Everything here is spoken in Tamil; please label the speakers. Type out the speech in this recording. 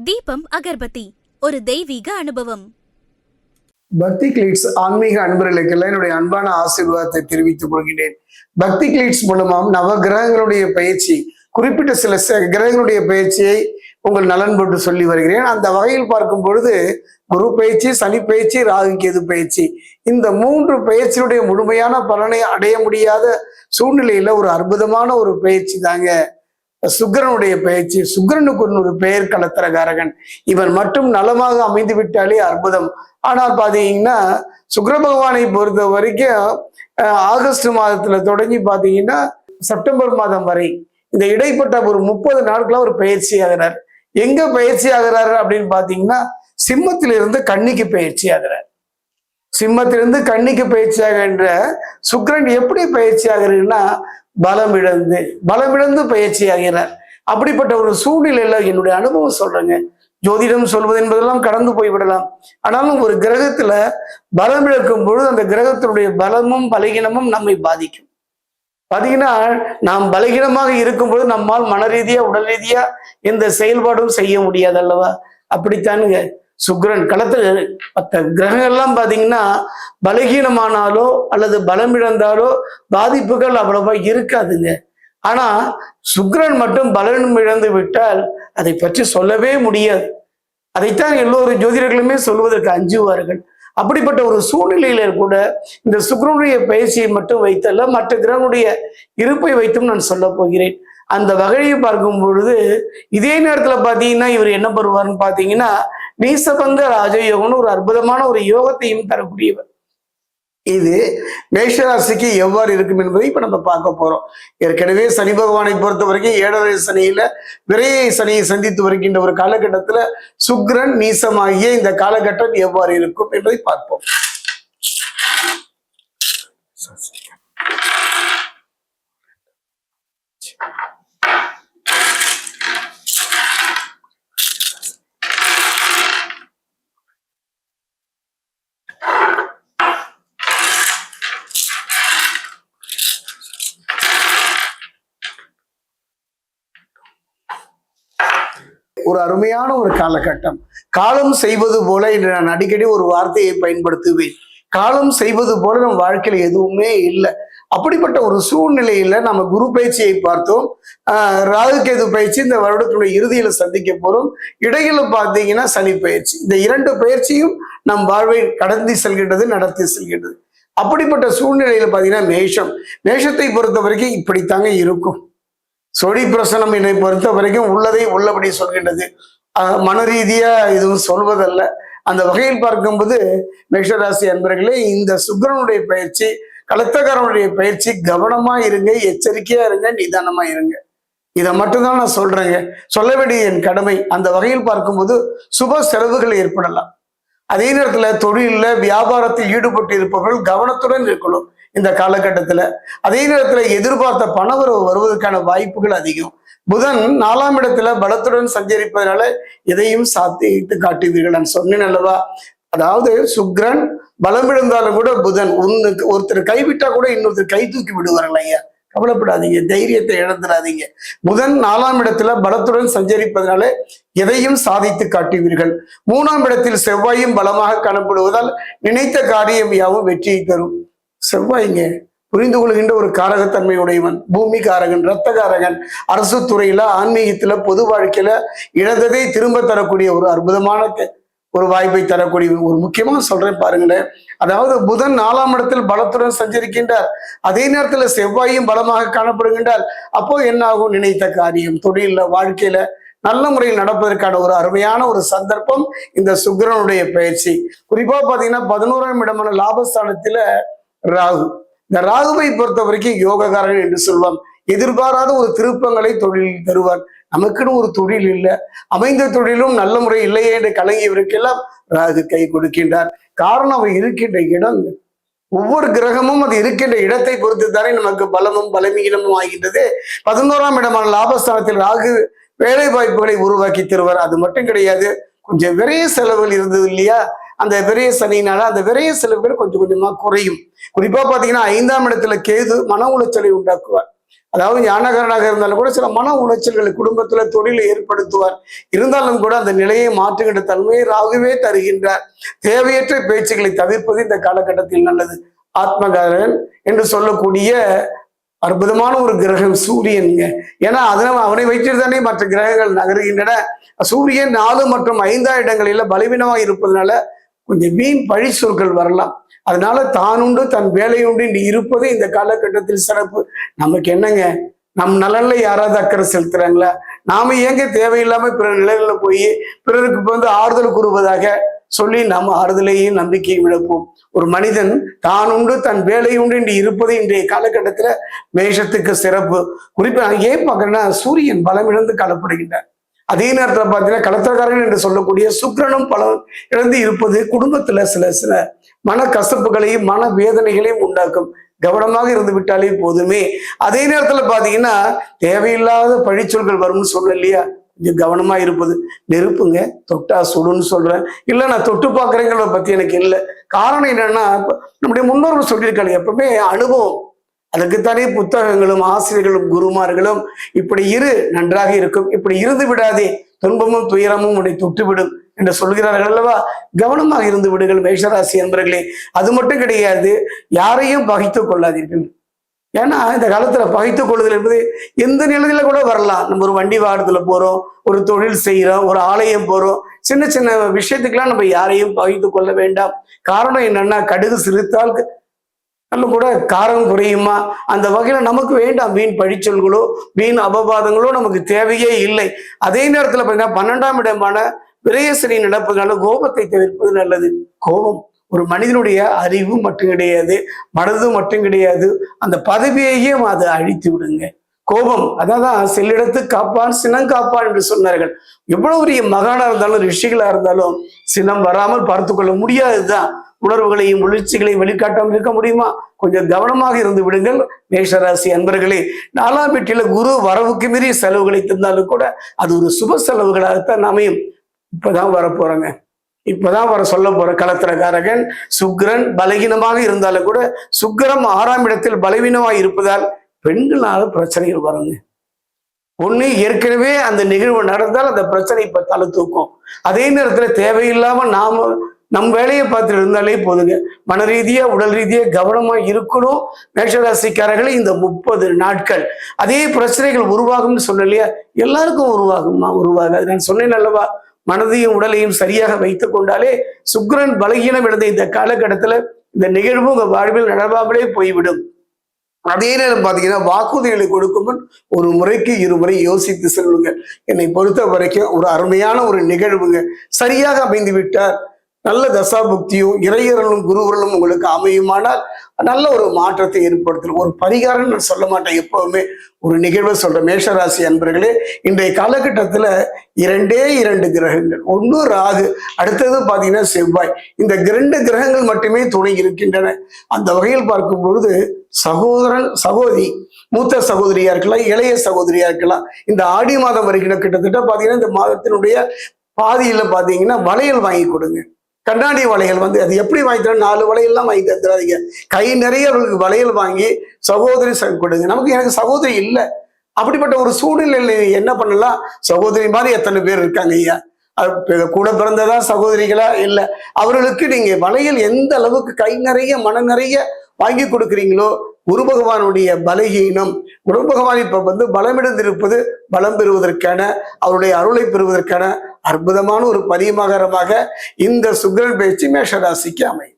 Speaker 1: தீபம் அகர்பத்தி ஒரு தெய்வீக அனுபவம்.
Speaker 2: பக்தி கிளிட்ஸ் ஆன்மீக அன்பர்களுக்கெல்லாம் என்னுடைய அன்பான ஆசீர்வாதத்தை தெரிவித்துக் கொள்கிறேன். பக்தி கிளிட்ஸ் மூலமா நவ கிரகங்களுடைய பயிற்சி, குறிப்பிட்ட சில கிரகங்களுடைய பயிற்சியை உங்கள் நலன் போட்டு சொல்லி வருகிறேன். அந்த வகையில் பார்க்கும் பொழுது குரு பயிற்சி, சனி பயிற்சி, ராகு கேது பயிற்சி, இந்த மூன்று பயிற்சியுடைய முழுமையான பலனை அடைய முடியாத சூழ்நிலையில ஒரு அற்புதமான ஒரு பயிற்சி தாங்க சுக்கிரனுடைய பயிற்சி. சுக்கிரனுக்கு ஒரு பெயர் கலத்திரகாரகன். இவன் மட்டும் நலமாக அமைந்து விட்டாலே அற்புதம். ஆனால் பாத்தீங்கன்னா சுக்கிர பகவானை பொறுத்த வரைக்கும் ஆகஸ்ட் மாதத்துல தொடங்கி பாத்தீங்கன்னா செப்டம்பர் மாதம் வரை இந்த இடைப்பட்ட ஒரு 30 நாட்களா ஒரு பயிற்சி ஆகிறார். எங்க பயிற்சி ஆகிறாரு அப்படின்னு பாத்தீங்கன்னா சிம்மத்திலிருந்து கன்னிக்கு பயிற்சி ஆகிறார். சிம்மத்திலிருந்து கன்னிக்கு பயிற்சி ஆகின்ற சுக்கிரன் எப்படி பயிற்சி ஆகிறதுன்னா பலமிழந்து பயிற்சி ஆகிறார். அப்படிப்பட்ட ஒரு சூழ்நிலையில என்னுடைய அனுபவம் சொல்றேங்க. ஜோதிடம் சொல்வது என்பதெல்லாம் கடந்து போய்விடலாம். ஆனாலும் ஒரு கிரகத்துல பலம் இழக்கும் பொழுது அந்த கிரகத்தினுடைய பலமும் பலகீனமும் நம்மை பாதிக்கும். பாத்தீங்கன்னா நாம் பலகீனமாக இருக்கும்போது நம்மால் மன ரீதியா உடல் ரீதியா எந்த செயல்பாடும் செய்ய முடியாது அல்லவா? அப்படித்தானுங்க சுக்கிரன் களத்துல மற்ற கிரகங்கள்லாம் பாத்தீங்கன்னா பலகீனமானாலோ அல்லது பலம் இழந்தாலோ பாதிப்புகள் அவ்வளவா இருக்காதுங்க. ஆனா சுக்கிரன் மட்டும் பலம் இழந்து விட்டால் அதை பற்றி சொல்லவே முடியாது. அதைத்தான் எல்லோரும் ஜோதிடர்களுமே சொல்வதற்கு அஞ்சுவார்கள். அப்படிப்பட்ட ஒரு சூழ்நிலையில கூட இந்த சுக்கிரனுடைய பயிற்சியை மட்டும் வைத்தல்ல, மற்ற கிரகனுடைய இருப்பை வைத்தும் நான் சொல்ல போகிறேன். அந்த வகையை பார்க்கும் பொழுது இதே நேரத்துல பாத்தீங்கன்னா இவர் என்ன பண்ணுவார்னு பாத்தீங்கன்னா நீசபங்க ராஜயோகம்னு ஒரு அற்புதமான ஒரு யோகத்தையும் தரக்கூடியவர். இது மேஷராசிக்கு எவ்வாறு இருக்கும் என்பதை இப்ப நம்ம பார்க்க போறோம். ஏற்கனவே சனி பகவானை பொறுத்த வரைக்கும் 7.5 சனியில விரையை சனியை சந்தித்து வருகின்ற ஒரு காலகட்டத்துல சுக்கிரன் நீசமாகிய இந்த காலகட்டம் எவ்வாறு இருக்கும் என்பதை பார்ப்போம். ஒரு அருமையான ஒரு காலகட்டம். காலம் செய்வது போல என்று நான் அடிக்கடி ஒரு வார்த்தையை பயன்படுத்துவேன். காலம் செய்வது போல நம்ம வாழ்க்கையில எதுவுமே இல்லை. அப்படிப்பட்ட ஒரு சூழ்நிலையில நம்ம குரு பயிற்சியை பார்த்தோம். ராகு கேது பயிற்சி இந்த வருடத்துடைய இறுதியில சந்திக்க போறோம். இடையில பார்த்தீங்கன்னா சனி பயிற்சி. இந்த 2 பயிற்சியும் நம் வாழ்வை கடந்து செல்கின்றது, நடத்தி செல்கின்றது. அப்படிப்பட்ட சூழ்நிலையில பார்த்தீங்கன்னா மேஷத்தை பொறுத்த வரைக்கும் இப்படித்தாங்க இருக்கும். சொடி பிரசனம் என்னை பொறுத்த வரைக்கும் உள்ளதை உள்ளபடி சொல்கின்றது. மன ரீதியா எதுவும் சொல்வதல்ல. அந்த வகையில் பார்க்கும்போது மேஷராசி அன்பர்களே, இந்த சுக்கிரனுடைய பயிற்சி, கலத்தக்காரனுடைய பயிற்சி, கவனமா இருங்க, எச்சரிக்கையா இருங்க, நிதானமா இருங்க. இதை மட்டும்தான் நான் சொல்றேங்க, சொல்ல வேண்டிய என் கடமை. அந்த வகையில் பார்க்கும்போது சுப செலவுகள் ஏற்படலாம். அதே நேரத்துல தொழில வியாபாரத்தில் ஈடுபட்டு இருப்பவர்கள் கவனத்துடன் இருக்கணும் இந்த காலகட்டத்துல. அதே நேரத்துல எதிர்பார்த்த பணவரவு வருவதற்கான வாய்ப்புகள் அதிகம். புதன் 4ஆம் இடத்துல பலத்துடன் சஞ்சரிப்பதனால எதையும் சாத்தித்து காட்டுவீர்கள். நான் சொன்னேன் அல்லவா? அதாவது சுக்கிரன் பலம் இழந்தாலும் கூட புதன் ஒருத்தர் கைவிட்டா கூட இன்னொருத்தர் கை தூக்கி விடுவார்கள். ஐயா கவலைப்படாதீங்க, தைரியத்தை இழந்துடாதீங்க. புதன் 4ஆம் இடத்துல பலத்துடன் சஞ்சரிப்பதனால எதையும் சாதித்து காட்டுவீர்கள். 3ஆம் இடத்தில் செவ்வாயும் பலமாக காணப்படுவதால் நினைத்த காரியம் யாவும் வெற்றியை தரும். செவ்வாய்ங்க புரிந்து கொள்கின்ற ஒரு காரகத்தன்மை உடையவன், பூமி காரகன், இரத்த காரகன். அரசு துறையில, ஆன்மீகத்துல, பொது வாழ்க்கையில இழந்ததை திரும்ப தரக்கூடிய ஒரு அற்புதமான ஒரு வாய்ப்பை தரக்கூடிய ஒரு முக்கியமாக சொல்றேன் பாருங்களேன். அதாவது புதன் 4ஆம் இடத்தில் பலத்துடன் சஞ்சரிக்கின்றார். அதே நேரத்துல செவ்வாயும் பலமாக காணப்படுகின்றார். அப்போ என்ன ஆகும்? நினைத்த காரியம், தொழில, வாழ்க்கையில நல்ல முறையில் நடப்பதற்கான ஒரு அருமையான ஒரு சந்தர்ப்பம் இந்த சுக்கிரனுடைய பயிற்சி. குறிப்பா பாத்தீங்கன்னா 11ஆம் இடமான லாபஸ்தானத்துல ராகு. இந்த ராகுவை பொறுத்த வரைக்கும் யோகக்காரன் என்று சொல்வான். எதிர்பாராத ஒரு திருப்பங்களை தொழிலில் தருவார். நமக்குன்னு ஒரு தொழில் இல்லை, அமைந்த தொழிலும் நல்ல முறை இல்லையே என்று கலங்கியவருக்கெல்லாம் ராகு கை கொடுக்கின்றார். காரணம் அவை இருக்கின்ற இடம். ஒவ்வொரு கிரகமும் அது இருக்கின்ற இடத்தை பொறுத்து தானே நமக்கு பலமும் பலமீனமும் ஆகின்றது. 11ஆம் இடமான லாபஸ்தானத்தில் ராகு வேலை வாய்ப்புகளை உருவாக்கி தருவார். அது மட்டும் கிடையாது, கொஞ்சம் விரைய செலவுகள் இருந்தது இல்லையா? அந்த விரைய சனியினால அந்த விரைய செலவுகள் கொஞ்சம் கொஞ்சமா குறையும். குறிப்பா பாத்தீங்கன்னா 5ஆம் இடத்துல கேது மன உளைச்சலை உண்டாக்குவார். அதாவது ஞானகாரனாக இருந்தாலும் கூட சில மன உளைச்சல்களை குடும்பத்துல தொழிலை ஏற்படுத்துவார். இருந்தாலும் கூட அந்த நிலையை மாற்றுகின்ற தன்மையை ராகுவே தருகின்றார். தேவையற்ற பேச்சுக்களை தவிர்ப்பது இந்த காலகட்டத்தில் நல்லது. ஆத்மகாரன் என்று சொல்லக்கூடிய அற்புதமான ஒரு கிரகம் சூரியனுங்க. ஏன்னா அதனால அவனை வைத்துட்டு தானே மற்ற கிரகங்கள் நகருகின்றன. சூரியன் 4 மற்றும் 5ஆம் இடங்களில பலவீனமாக இருப்பதனால கொஞ்சம் வீண் பழி சொற்கள் வரலாம். அதனால தான் உண்டு தன் வேலையுண்டு என்று இருப்பது இந்த காலகட்டத்தில் சிறப்பு. நமக்கு என்னங்க, நம் நலன்ல யாராவது அக்கறை செலுத்துறாங்களா? நாம ஏங்க தேவையில்லாம பிற நிலைகள்ல போய் பிறருக்கு ஆறுதல் கூறுவதாக சொல்லி நாம் ஆறுதலையும் நம்பிக்கையும் இழப்போம். ஒரு மனிதன் தான் உண்டு தன் வேலை உண்டு என்று இருப்பது இன்றைய காலகட்டத்துல மேஷத்துக்கு சிறப்பு. குறிப்பா ஏன் பார்க்கறேன்னா, சூரியன் பலம் இழந்து காணப்படுகின்றார். அதே நேரத்துல பார்த்தீங்கன்னா கலத்திரக்காரன் என்று சொல்லக்கூடிய சுக்கிரனும் பலம் இழந்து இருப்பது குடும்பத்துல சில மன கசப்புகளையும் மன வேதனைகளையும் உண்டாக்கும். கவனமாக இருந்து விட்டாலே போதுமே. அதே நேரத்துல பாத்தீங்கன்னா தேவையில்லாத பழிச்சொல்கள் வரும்னு சொல்ல இல்லையா, கொஞ்சம் கவனமா இருப்பது. நெருப்புங்க, தொட்டா சுடுன்னு சொல்றேன். இல்ல நான் தொட்டு பார்க்கறேங்கிறத பத்தி எனக்கு இல்லை. காரணம் என்னன்னா, நம்முடைய முன்னோர்கள் சொல்லியிருக்காங்க, எப்பவுமே அனுபவம். அதுக்குத்தானே புத்தகங்களும் ஆசிரியர்களும் குருமார்களும் இப்படி இரு நன்றாக இருக்கும், இப்படி இருந்து விடாதே துன்பமும் துயரமும் உன்னை தொட்டுவிடும் என்று சொல்கிறார்கள் அல்லவா. கவனமாக இருந்து விடுங்கள் மேஷராசி என்பர்களே. அது மட்டும் கிடையாது, யாரையும் பகைத்துக் கொள்ளாதீர்கள். ஏன்னா இந்த காலத்துல பகைத்துக் கொள்ளுதல் என்பது எந்த நிலையில கூட வரலாம். நம்ம ஒரு வண்டி வாகனத்துல போறோம், ஒரு தொழில் செய்யறோம், ஒரு ஆலயம் போறோம், சின்ன சின்ன விஷயத்துக்கெல்லாம் நம்ம யாரையும் பகைத்துக் கொள்ள வேண்டாம். காரணம் என்னன்னா, கடுகு சிரித்தால் நம்ம கூட காரம் குறையுமா? அந்த வகையில நமக்கு வேண்டாம் வீண் பழிச்சொல்களோ வீண் அபவாதங்களோ நமக்கு தேவையே இல்லை. அதே நேரத்துல பார்த்தீங்கன்னா 12ஆம் இடமான விரயசனி நடப்பதனால கோபத்தை தவிர்ப்பது நல்லது. கோபம் ஒரு மனிதனுடைய அறிவு மட்டும் கிடையாது, மனது மட்டும் கிடையாது, அந்த பதவியையும் அதை அழித்து விடுங்க. கோபம் அதான் செல்லிடத்து காப்பான் சினம் காப்பான் என்று சொன்னார்கள். எவ்வளவு பெரிய மகானா இருந்தாலும் ரிஷிகளா இருந்தாலும் சினம் வராமல் பார்த்து கொள்ள முடியாதுதான். உணர்வுகளையும் உணர்ச்சிகளையும் வெளிக்காட்டாமல் இருக்க முடியுமா? கொஞ்சம் கவனமாக இருந்து விடுங்கள் மேஷராசி அன்பர்களே. 4ஆம் வீட்டில குரு வரவுக்கு மீறி செலவுகளை தந்தாலும் கூட அது ஒரு சுப செலவுகளாகத்தான் அமையும். இப்பதான் வரப்போறாங்க, இப்பதான் வர சொல்ல போற கலத்திரக்காரகன் சுக்கிரன் பலகீனமாக இருந்தாலும் கூட சுக்கிரம் 6ஆம் இடத்தில் பலவீனமாக இருப்பதால் பெண்களால பிரச்சனைகள் வருங்க. ஒண்ணு ஏற்கனவே அந்த நிகழ்வு நடந்தால் அந்த பிரச்சனை இப்ப தலை தூக்கும். அதே நேரத்துல தேவையில்லாம நாம நம் வேலையை பார்த்துட்டு இருந்தாலே போதுங்க. மன ரீதியா உடல் ரீதியா கவனமா இருக்கணும் மேஷராசிக்காரர்கள். இந்த 30 நாட்கள் அதே பிரச்சனைகள் உருவாகும்னு சொன்னலையா, எல்லாருக்கும் உருவாகாது. நான் சொன்னேன் அல்லவா, மனதையும் உடலையும் சரியாக வைத்துக் கொண்டாலே சுக்கிரன் பலகீனம் இழந்த இந்த காலகட்டத்துல இந்த நிகழ்வு உங்க வாழ்வில் நடவாமலே போய்விடும். அதே நேரம் பாத்தீங்கன்னா வாக்குறுதிகளை கொடுக்கும் முன் ஒரு முறைக்கு 2 முறை யோசித்து செல்லுங்க. என்னை பொறுத்த வரைக்கும் ஒரு அருமையான ஒரு நிகழ்வுங்க. சரியாக அமைந்து விட்டார், நல்ல தசாபுக்தியும் இறையறலும் குருவரலும் உங்களுக்கு அமையுமானால் நல்ல ஒரு மாற்றத்தை ஏற்படுத்தும். ஒரு பரிகாரம் நான் சொல்ல மாட்டேன், எப்பவுமே ஒரு நிகழ்வை சொல்றேன். மேஷராசி அன்பர்களே, இன்றைய காலகட்டத்துல 2 கிரகங்கள், ஒன்று ராகு, அடுத்தது பாத்தீங்கன்னா செவ்வாய். இந்த 2 கிரகங்கள் மட்டுமே துணை இருக்கின்றன. அந்த வகையில் பார்க்கும் பொழுது சகோதரன் சகோதரி, மூத்த சகோதரியா இருக்கலாம், இளைய சகோதரியா இருக்கலாம். இந்த ஆடி மாதம் வருகிற கிட்டத்தட்ட பாத்தீங்கன்னா இந்த மாதத்தினுடைய பாதியில பாத்தீங்கன்னா வளையல் வாங்கி கொடுங்க. கண்ணாடி வளையல் அது எப்படி வாங்கி தர, 4 வளையல்லாம் வாங்கி தந்துடாதீங்க. கை நிறைய அவர்களுக்கு வளையல் வாங்கி சகோதரி கொடுங்க. எனக்கு சகோதரி இல்லை, அப்படிப்பட்ட ஒரு சூழ்நிலையில என்ன பண்ணலாம்? சகோதரி மாதிரி எத்தனை பேர் இருக்காங்க ஐயா, கூட பிறந்ததா சகோதரிகளா இல்லை, அவர்களுக்கு நீங்க வளையல் எந்த அளவுக்கு கை நிறைய மன நிறைய வாங்கி கொடுக்குறீங்களோ, குரு பகவானுடைய பலகீனம், குரு பகவான் இப்ப பலமிழந்திருப்பது பலம் பெறுவதற்கான, அவருடைய அருளை பெறுவதற்கான அற்புதமான ஒரு பரிமாகரமாக இந்த சுக்கிரன் பயிற்சி மேஷராசிக்கு அமையும்.